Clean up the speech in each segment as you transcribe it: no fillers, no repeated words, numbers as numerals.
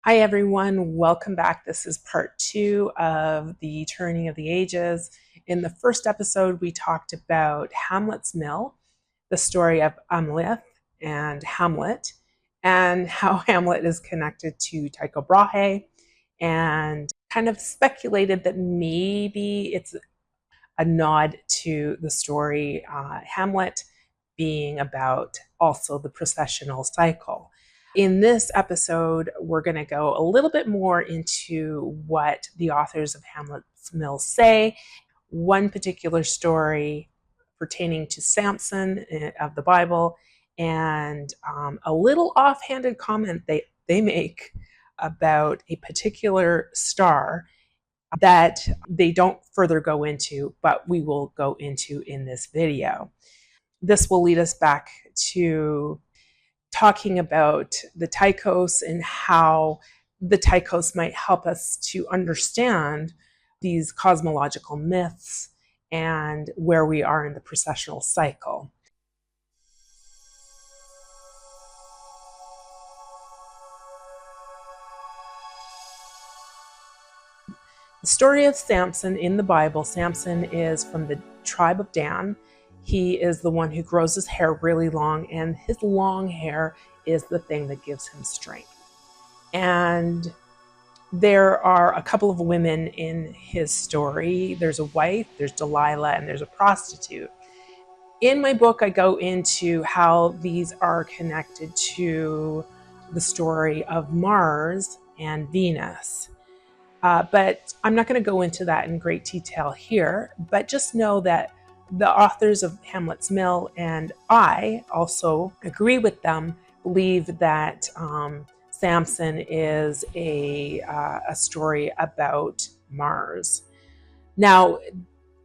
Hi everyone, welcome back. This is part 2 of the Turning of the Ages. In the first episode, we talked about Hamlet's Mill, the story of Amleth and Hamlet, and how Hamlet is connected to Tycho Brahe, and kind of speculated that maybe it's a nod to the story Hamlet being about also the precessional cycle. In this episode, we're going to go a little bit more into what the authors of Hamlet's Mill say, one particular story pertaining to Samson of the Bible, and a little offhanded comment they make about a particular star that they don't further go into, but we will go into in this video. This will lead us back to talking about the Tychos and how the Tychos might help us to understand these cosmological myths and where we are in the precessional cycle. The story of Samson in the Bible, Samson is from the tribe of Dan. He is the one who grows his hair really long, and his long hair is the thing that gives him strength. And there are a couple of women in his story. There's a wife, there's Delilah, and there's a prostitute. In my book, I go into how these are connected to the story of Mars and Venus. But I'm not going to go into that in great detail here, but just know that the authors of Hamlet's Mill, and I also agree with them, believe that Samson is a story about Mars. Now,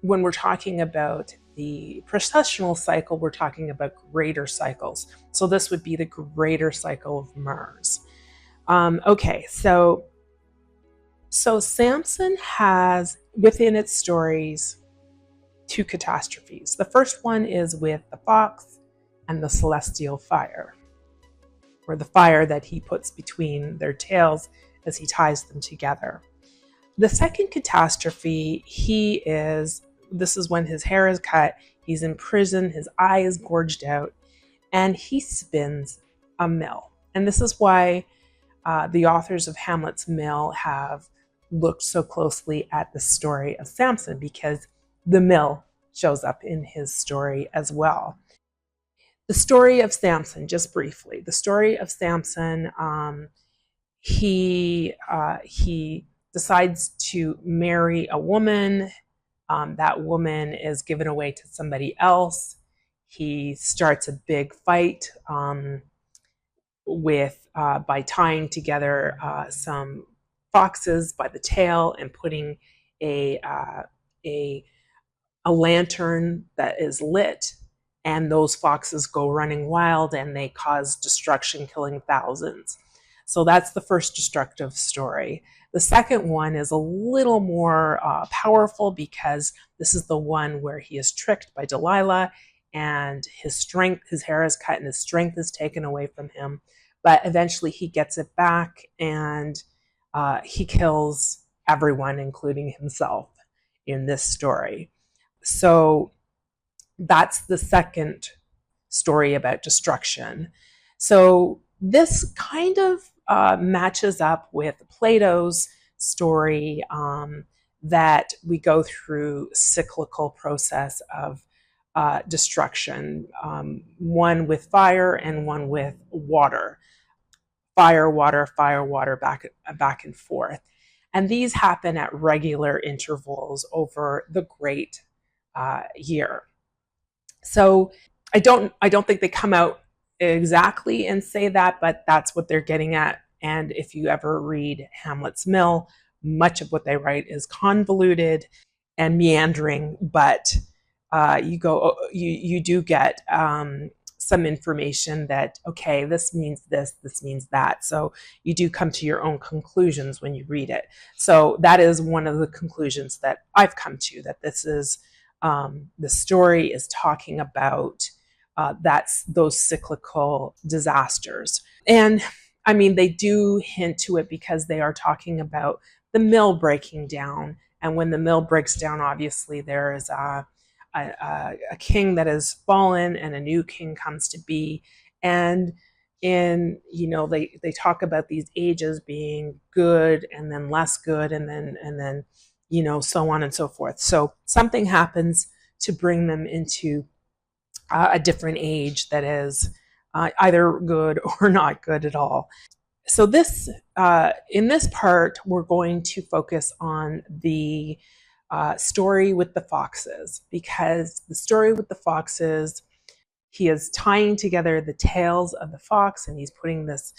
when we're talking about the precessional cycle, we're talking about greater cycles. So this would be the greater cycle of Mars. Okay, so Samson has within its stories two catastrophes. The first one is with the fox and the celestial fire, or the fire that he puts between their tails as he ties them together. The second catastrophe, this is when his hair is cut, he's in prison, his eye is gorged out, and he spins a mill. And this is why the authors of Hamlet's Mill have looked so closely at the story of Samson, because the mill shows up in his story as well. The story of Samson, just briefly, the story of Samson, he decides to marry a woman. That woman is given away to somebody else. He starts a big fight by tying together some foxes by the tail and putting a lantern that is lit, and those foxes go running wild and they cause destruction, killing thousands. So that's the first destructive story. The second one is a little more powerful, because this is the one where he is tricked by Delilah, and his hair is cut and his strength is taken away from him. But eventually he gets it back, and he kills everyone, including himself, in this story. So that's the second story about destruction. So this kind of matches up with Plato's story that we go through cyclical process of destruction, one with fire and one with water. Fire, water, back and forth. And these happen at regular intervals over the great year. So I don't think they come out exactly and say that, but that's what they're getting at. And if you ever read Hamlet's Mill, much of what they write is convoluted and meandering, but you do get some information that, okay, this means this means that. So you do come to your own conclusions when you read it. So that is one of the conclusions that I've come to, that this is the story is talking about those cyclical disasters. And I mean, they do hint to it because they are talking about the mill breaking down. And when the mill breaks down, obviously there is a king that has fallen and a new king comes to be. And they talk about these ages being good and then less good and then so on and so forth. So something happens to bring them into a different age that is either good or not good at all. So in this part, we're going to focus on the story with the foxes, because the story with the foxes, he is tying together the tails of the fox, and he's putting this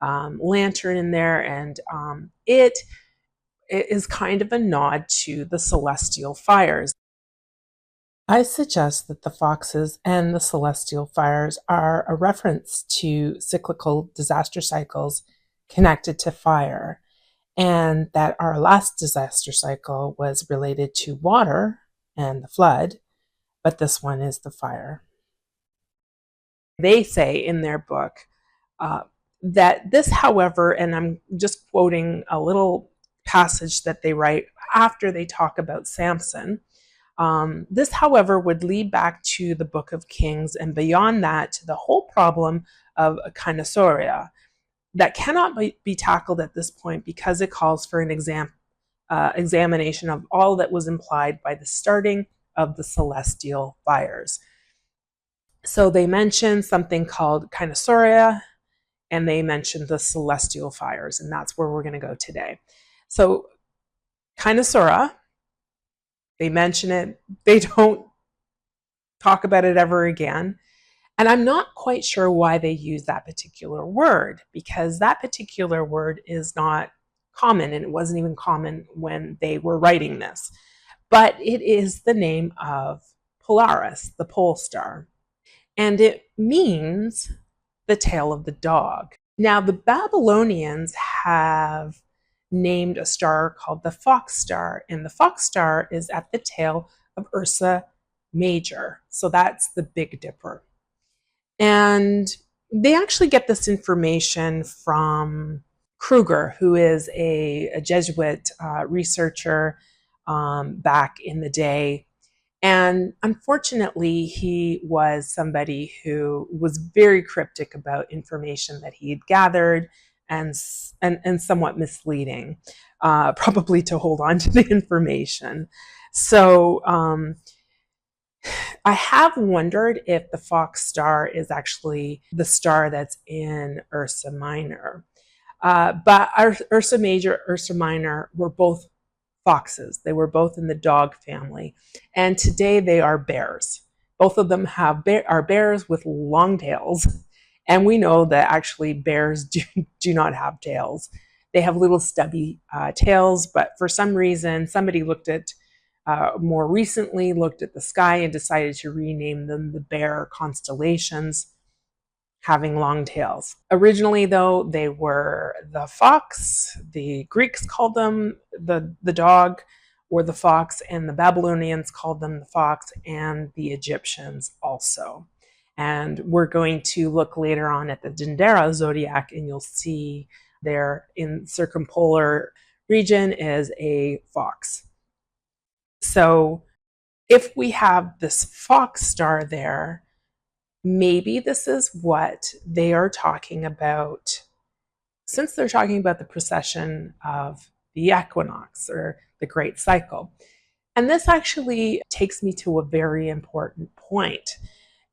lantern in there, and it is kind of a nod to the celestial fires. I suggest that the foxes and the celestial fires are a reference to cyclical disaster cycles connected to fire, and that our last disaster cycle was related to water and the flood, but this one is the fire. They say in their book that this, however, and I'm just quoting a little passage that they write after they talk about Samson. This, however, would lead back to the Book of Kings, and beyond that to the whole problem of Kynosoura that cannot be tackled at this point because it calls for an examination of all that was implied by the starting of the celestial fires. So they mention something called Kynosoura, and they mention the celestial fires, and that's where we're going to go today. So Kynosoura, they mention it, they don't talk about it ever again. And I'm not quite sure why they use that particular word, because that particular word is not common, and it wasn't even common when they were writing this. But it is the name of Polaris, the pole star, and it means the tail of the dog. Now, the Babylonians have named a star called the Fox Star, and the Fox Star is at the tail of Ursa Major. So that's the Big Dipper. And they actually get this information from Kruger, who is a Jesuit researcher back in the day. And unfortunately, he was somebody who was very cryptic about information that he had gathered, and somewhat misleading, probably to hold on to the information. So I have wondered if the Fox Star is actually the star that's in Ursa Minor. But Ursa Major, Ursa Minor were both foxes. They were both in the dog family. And today they are bears. Both of them are bears with long tails. And we know that actually bears do not have tails. They have little stubby tails, but for some reason, somebody more recently looked at the sky and decided to rename them the bear constellations, having long tails. Originally, though, they were the fox. The Greeks called them the dog or the fox, and the Babylonians called them the fox, and the Egyptians also. And we're going to look later on at the Dendera zodiac, and you'll see there in circumpolar region is a fox. So if we have this Fox star there, maybe this is what they are talking about, since they're talking about the precession of the equinox or the great cycle. And this actually takes me to a very important point,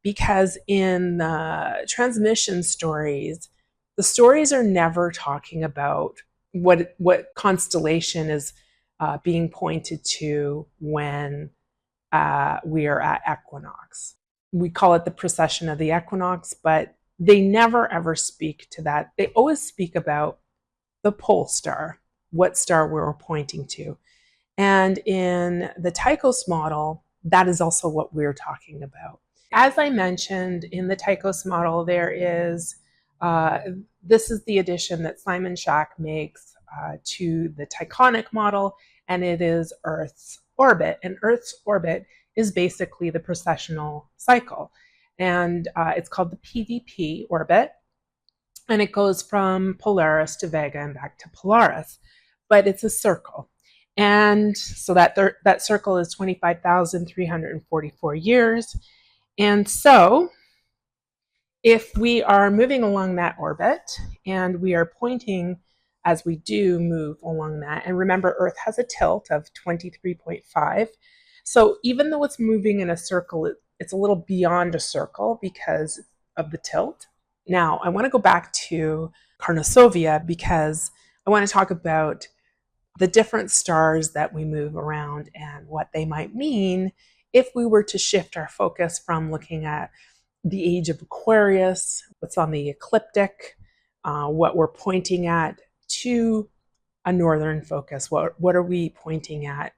because in the transmission stories, the stories are never talking about what constellation is being pointed to when we are at equinox. We call it the precession of the equinox, but they never ever speak to that. They always speak about the pole star, what star we're pointing to. And in the Tychos model, that is also what we're talking about. As I mentioned, in the Tychos model, there is, this is the addition that Simon Schack makes to the Tychonic model, and it is Earth's orbit. And Earth's orbit is basically the precessional cycle. And it's called the PDP orbit. and it goes from Polaris to Vega and back to Polaris, but it's a circle. And so that circle is 25,344 years. And so if we are moving along that orbit and we are pointing as we do move along that, and remember, Earth has a tilt of 23.5. So even though it's moving in a circle, it's a little beyond a circle because of the tilt. Now, I want to go back to Kynosoura because I want to talk about the different stars that we move around and what they might mean if we were to shift our focus from looking at the age of Aquarius, what's on the ecliptic, what we're pointing at, to a northern focus. What are we pointing at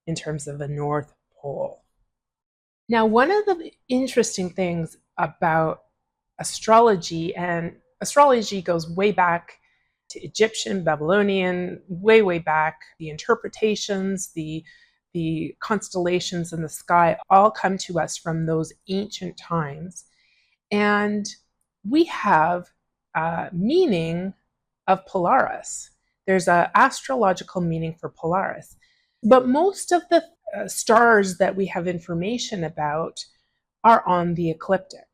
in terms of the North Pole? Now, one of the interesting things about astrology, and astrology goes way back to Egyptian, Babylonian, way back. The interpretations, the constellations in the sky all come to us from those ancient times. And we have a meaning of Polaris. There's an astrological meaning for Polaris. But most of the stars that we have information about are on the ecliptic.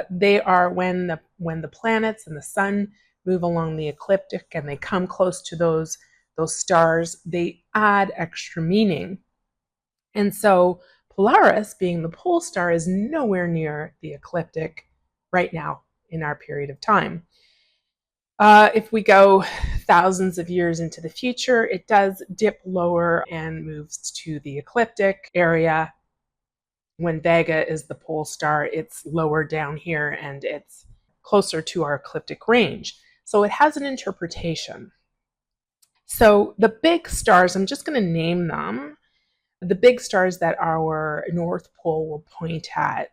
They are when the planets and the sun move along the ecliptic and they come close to those stars, they add extra meaning. And so Polaris, being the pole star, is nowhere near the ecliptic right now in our period of time. If we go thousands of years into the future, it does dip lower and moves to the ecliptic area. When Vega is the pole star, it's lower down here and it's closer to our ecliptic range. So it has an interpretation. So the big stars, I'm just going to name them, the big stars that our North Pole will point at.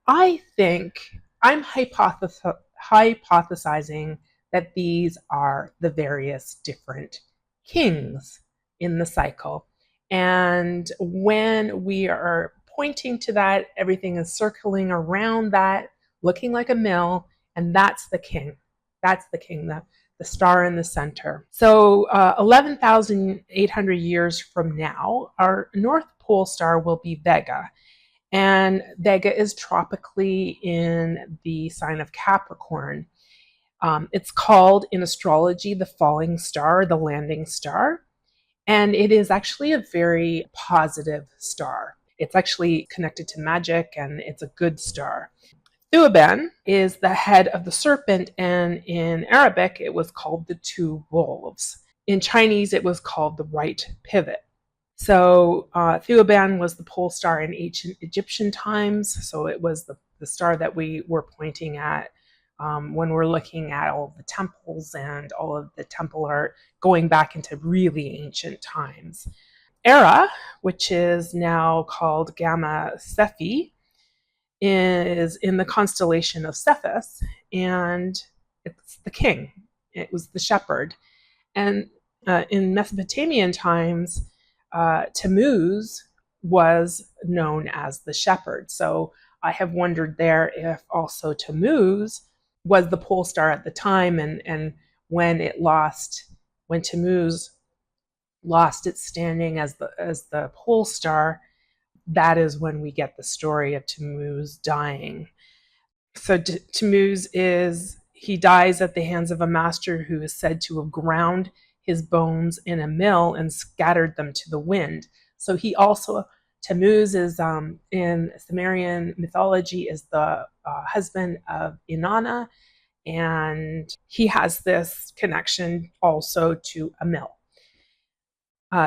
I think I'm hypothesizing that these are the various different kings in the cycle. And when we are pointing to that, everything is circling around that, looking like a mill, and that's the king. That's the king, the star in the center. So 11,800 years from now, our North Pole star will be Vega. And Vega is tropically in the sign of Capricorn. It's called in astrology the falling star, the landing star. And it is actually a very positive star. It's actually connected to magic and it's a good star. Thuban is the head of the serpent, and in Arabic it was called the two wolves. In Chinese it was called the right pivot. So Thuban was the pole star in ancient Egyptian times, so it was the star that we were pointing at when we're looking at all of the temples and all of the temple art going back into really ancient times. Era, which is now called Gamma Cephei, is in the constellation of Cephus, and it's the king. It was the shepherd. And in Mesopotamian times, Tamuz was known as the shepherd. So I have wondered there if also Tamuz was the pole star at the time, and when Tamuz lost its standing as the pole star, that is when we get the story of Tamuz dying. So Tamuz he dies at the hands of a master who is said to have ground his bones in a mill and scattered them to the wind. So Tamuz is in Sumerian mythology is the husband of Inanna, and he has this connection also to a mill.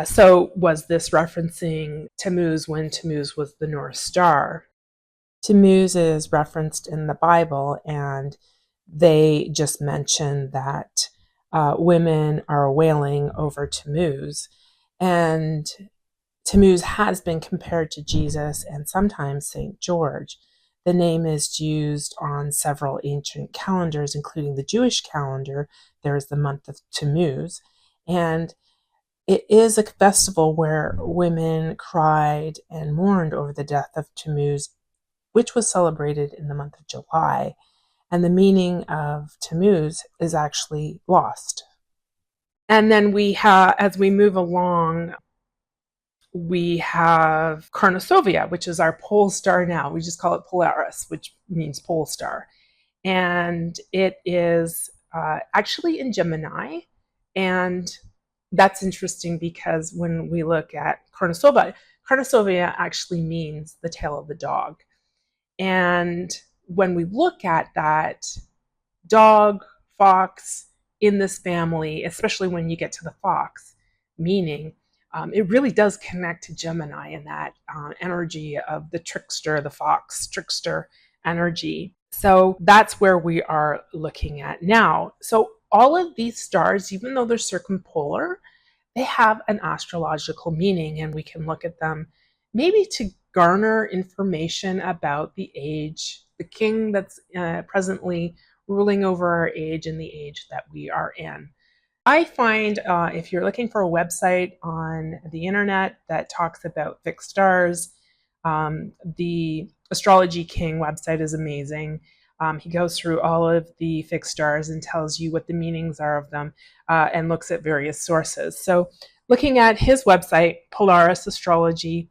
So was this referencing Tamuz when Tamuz was the North Star? Tamuz is referenced in the Bible, and they just mention that women are wailing over Tamuz. And Tamuz has been compared to Jesus and sometimes St. George. The name is used on several ancient calendars, including the Jewish calendar. There is the month of Tammuz. And it is a festival where women cried and mourned over the death of Tammuz, which was celebrated in the month of July. and the meaning of Tamuz is actually lost. And then we have, as we move along, we have Kynosoura, which is our pole star now. We just call it Polaris, which means pole star. And it is actually in Gemini. And that's interesting because when we look at Kynosoura, Kynosoura actually means the tail of the dog. And when we look at that dog, fox in this family, especially when you get to the fox, meaning it really does connect to Gemini and that energy of the trickster, the fox trickster energy. So that's where we are looking at now. So all of these stars, even though they're circumpolar, they have an astrological meaning, and we can look at them maybe to garner information about the age, the king that's presently ruling over our age and the age that we are in. I find if you're looking for a website on the internet that talks about fixed stars, the Astrology King website is amazing. He goes through all of the fixed stars and tells you what the meanings are of them and looks at various sources. So looking at his website, Polaris Astrology,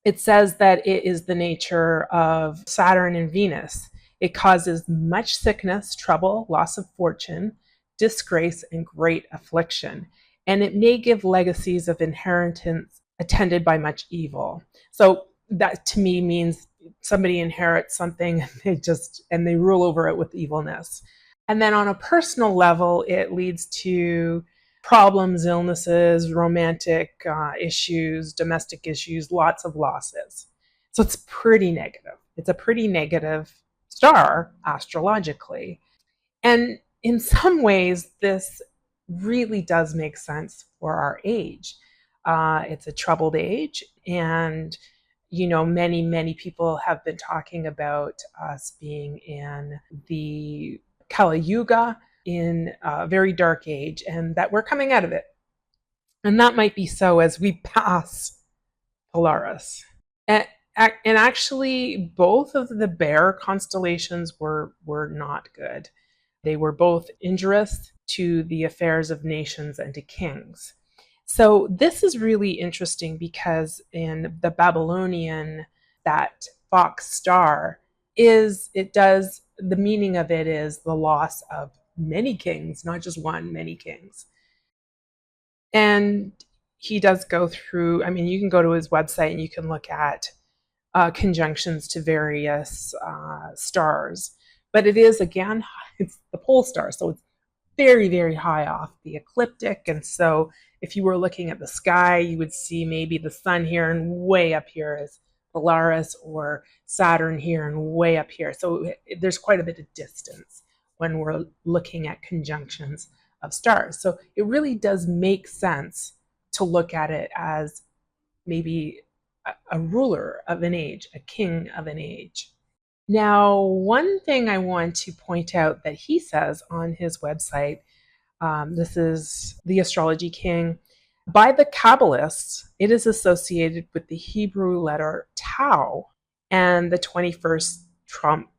it says that it is the nature of Saturn and Venus. It causes much sickness, trouble, loss of fortune, disgrace, and great affliction. And it may give legacies of inheritance attended by much evil. So that to me means somebody inherits something and they rule over it with evilness. And then on a personal level, it leads to problems, illnesses, romantic issues, domestic issues, lots of losses. So it's pretty negative. It's a pretty negative star astrologically. And in some ways, this really does make sense for our age. It's a troubled age, and many people have been talking about us being in the Kali Yuga, in a very dark age, and that we're coming out of it. And that might be so as we pass Polaris. And actually, both of the bear constellations were not good. They were both injurious to the affairs of nations and to kings. So this is really interesting because in the Babylonian, that fox star the meaning of it is the loss of many kings, not just one, many kings. And he does go through, you can go to his website and you can look at conjunctions to various stars. But it is, again, it's the pole star, so it's very, very high off the ecliptic. And so if you were looking at the sky, you would see maybe the sun here, and way up here is Polaris, or Saturn here and way up here. So there's quite a bit of distance when we're looking at conjunctions of stars. So it really does make sense to look at it as maybe a ruler of an age, a king of an age. Now, one thing I want to point out that he says on his website, this is the Astrology King. By the Kabbalists, it is associated with the Hebrew letter Tau and the 21st Trump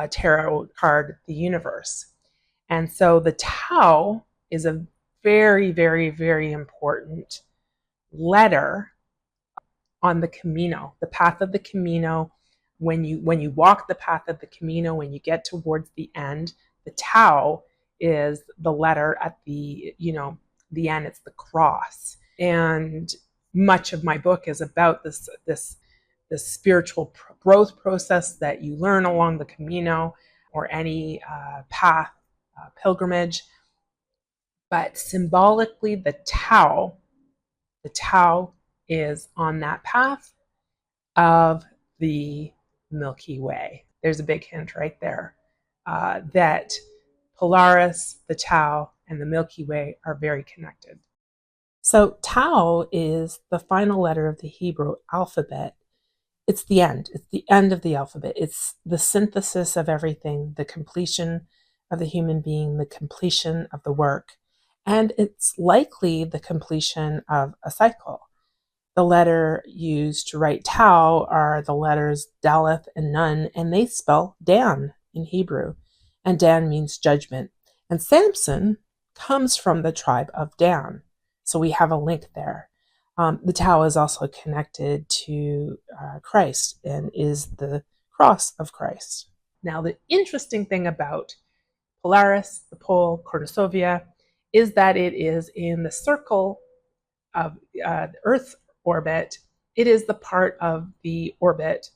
tarot card, the universe. And so the Tau is a very, very, very important letter on the Camino, the path of the Camino. When you walk the path of the Camino, when you get towards the end, the Tau is the letter at the end. It's the cross. And much of my book is about this spiritual growth process that you learn along the Camino or any path, pilgrimage. But symbolically, the Tau is on that path of the Milky Way. There's a big hint right there that Polaris, the Tau, and the Milky Way are very connected. So Tau is the final letter of the Hebrew alphabet. It's the end. It's the end of the alphabet. It's the synthesis of everything, the completion of the human being, the completion of the work. And it's likely the completion of a cycle. The letter used to write Tau are the letters Daleth and Nun, and they spell Dan in Hebrew. and Dan means judgment. And Samson comes from the tribe of Dan. So we have a link there. The Tau is also connected to Christ and is the cross of Christ. Now, the interesting thing about Polaris, the pole, Kynosoura, is that it is in the circle of the Earth orbit. It is the part of the orbit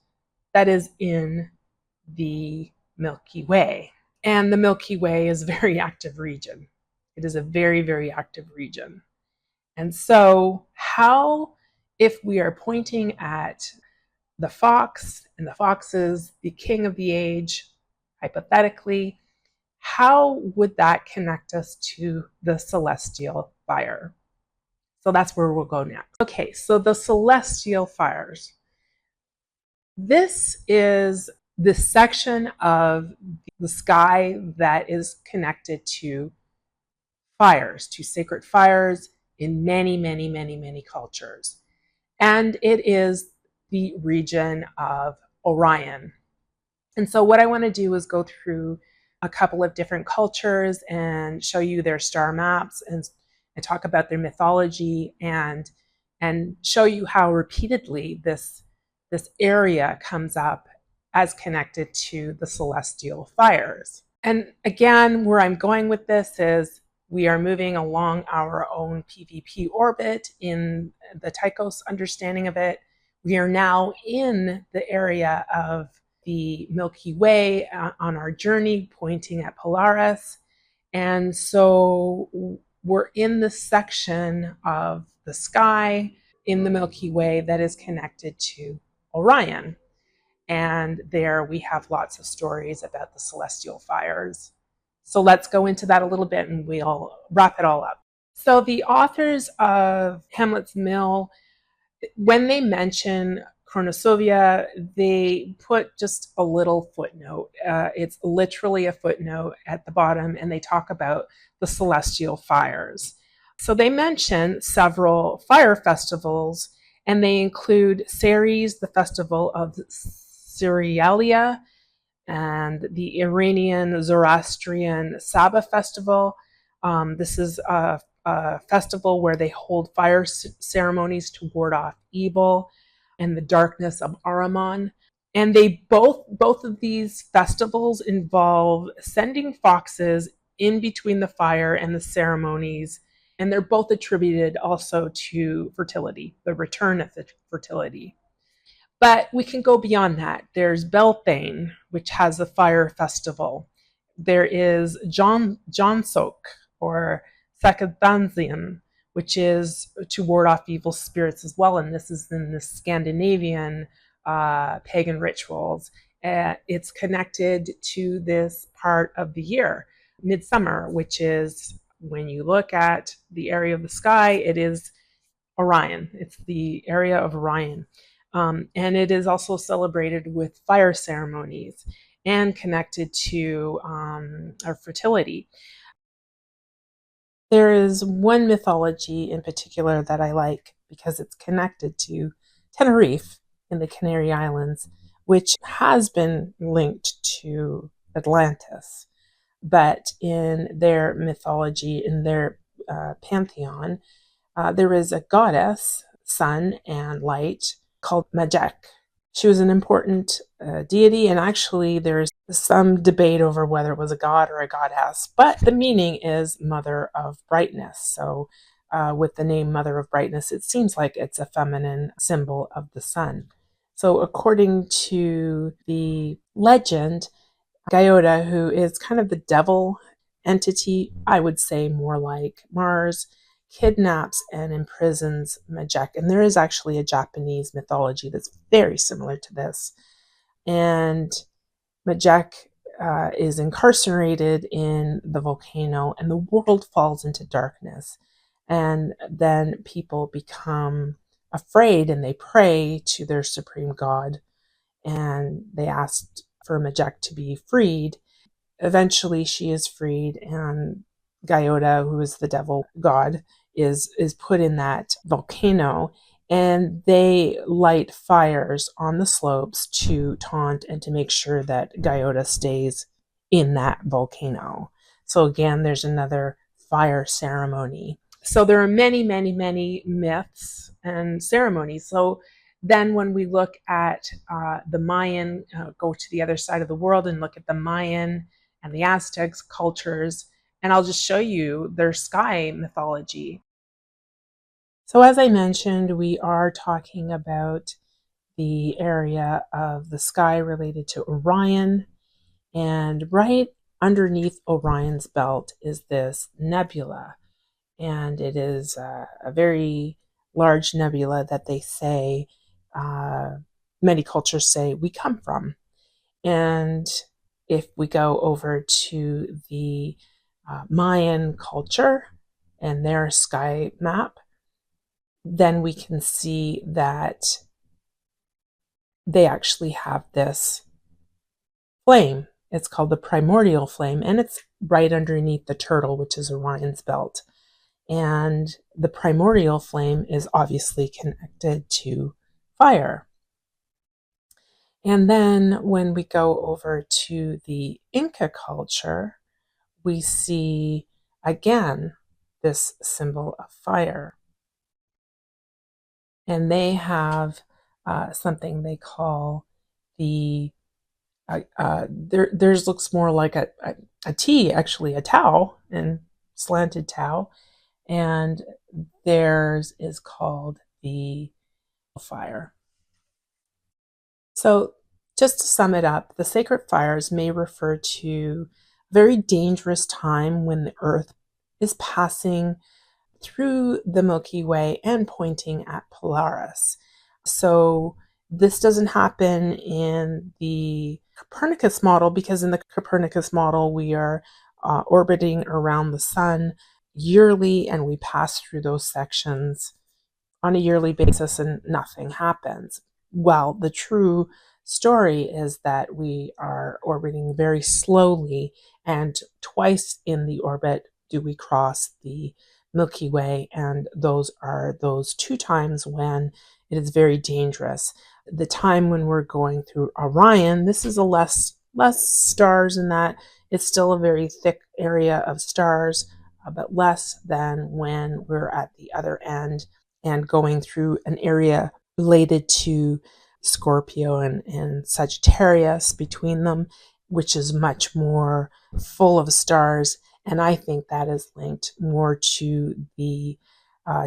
that is in the Milky Way. And the Milky Way is a very active region. It is a very, very active region. And so how, if we are pointing at the fox, and the fox is the king of the age, hypothetically, how would that connect us to the celestial fire? So that's where we'll go next. Okay, so the celestial fires. This is the section of the sky that is connected to fires, to sacred fires in many, many, many, many cultures. And it is the region of Orion. And so what I want to do is go through a couple of different cultures and show you their star maps and talk about their mythology and show you how repeatedly this area comes up as connected to the celestial fires. And again, where I'm going with this is we are moving along our own PVP orbit in the Tychos understanding of it. We are now in the area of the Milky Way on our journey, pointing at Polaris. And so we're in the section of the sky in the Milky Way that is connected to Orion. And there we have lots of stories about the celestial fires. So let's go into that a little bit and we'll wrap it all up. So the authors of Hamlet's Mill, when they mention Kynosoura, they put just a little footnote. It's literally a footnote at the bottom, and they talk about the celestial fires. So they mention several fire festivals, and they include Ceres, the festival of Cerealia, and the Iranian Zoroastrian Sabbath festival. This is a festival where they hold fire ceremonies to ward off evil and the darkness of Ahriman. And they both of these festivals involve sending foxes in between the fire and the ceremonies, and they're both attributed also to fertility, the return of the fertility. But we can go beyond that. There's Beltane, which has a fire festival. There is Jonsok, or Sakathansian, which is to ward off evil spirits as well. And this is in the Scandinavian pagan rituals. It's connected to this part of the year, midsummer, which is when you look at the area of the sky, it is Orion. It's the area of Orion. And it is also celebrated with fire ceremonies and connected to our fertility. There is one mythology in particular that I like because it's connected to Tenerife in the Canary Islands, which has been linked to Atlantis. But in their mythology, in their pantheon, there is a goddess, sun and light, called Majek. She was an important deity, and actually there's some debate over whether it was a god or a goddess, but the meaning is Mother of Brightness. So with the name Mother of Brightness, it seems like it's a feminine symbol of the sun. So according to the legend, Gaiota, who is kind of the devil entity, I would say more like Mars, kidnaps and imprisons Majek. And there is actually a Japanese mythology that's very similar to this. And Majek is incarcerated in the volcano, and the world falls into darkness. And then people become afraid and they pray to their supreme god, and they asked for Majek to be freed. Eventually she is freed, and Gaiota, who is the devil god, is put in that volcano, and they light fires on the slopes to taunt and to make sure that Gaiota stays in that volcano. So again, there's another fire ceremony. So there are many, many, many myths and ceremonies. So then when we look at the Mayan, go to the other side of the world and look at the Mayan and the Aztecs cultures, and I'll just show you their sky mythology. So as I mentioned, we are talking about the area of the sky related to Orion, and right underneath Orion's belt is this nebula, and it is a very large nebula that they say, many cultures say, we come from. And if we go over to the Mayan culture and their sky map, then we can see that they actually have this flame. It's called the primordial flame, and it's right underneath the turtle, which is Orion's belt. And the primordial flame is obviously connected to fire. And then when we go over to the Inca culture, we see again this symbol of fire. And they have something they call the, theirs looks more like a T, actually, a tau, and slanted tau. And theirs is called the fire. So just to sum it up, the sacred fires may refer to a very dangerous time when the Earth is passing through the Milky Way and pointing at Polaris. So this doesn't happen in the Copernicus model, because in the Copernicus model we are orbiting around the sun yearly, and we pass through those sections on a yearly basis and nothing happens. Well, the true story is that we are orbiting very slowly, and twice in the orbit do we cross the Milky Way, and those are those two times when it is very dangerous. The time when we're going through Orion, this is a less stars in that it's still a very thick area of stars, but less than when we're at the other end and going through an area related to Scorpio and Sagittarius between them, which is much more full of stars. And I think that is linked more to the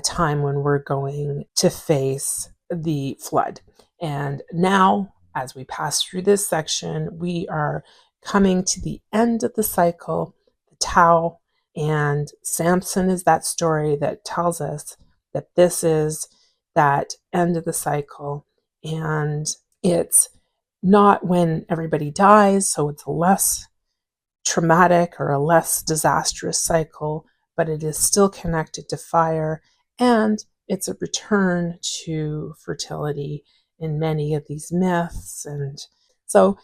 time when we're going to face the flood. And now, as we pass through this section, we are coming to the end of the cycle, the Tau, and Samson is that story that tells us that this is that end of the cycle. And it's not when everybody dies, so it's a less traumatic or a less disastrous cycle, but it is still connected to fire, and it's a return to fertility in many of these myths. And so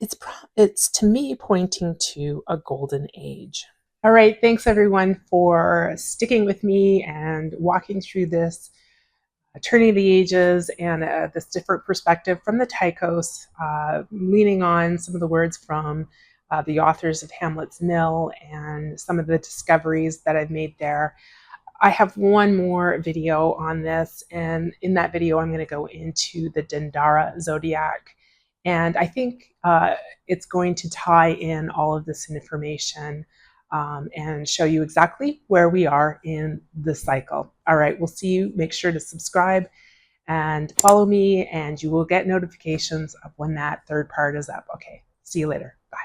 it's to me pointing to a golden age. All right, thanks everyone for sticking with me and walking through this Turning of the Ages and this different perspective from the Tychos, leaning on some of the words from the authors of Hamlet's Mill and some of the discoveries that I've made there. I have one more video on this, and in that video I'm going to go into the Dendara zodiac, and I think it's going to tie in all of this information and show you exactly where we are in the cycle. All right, we'll see you. Make sure to subscribe and follow me, and you will get notifications of when that third part is up. Okay, see you later. Bye.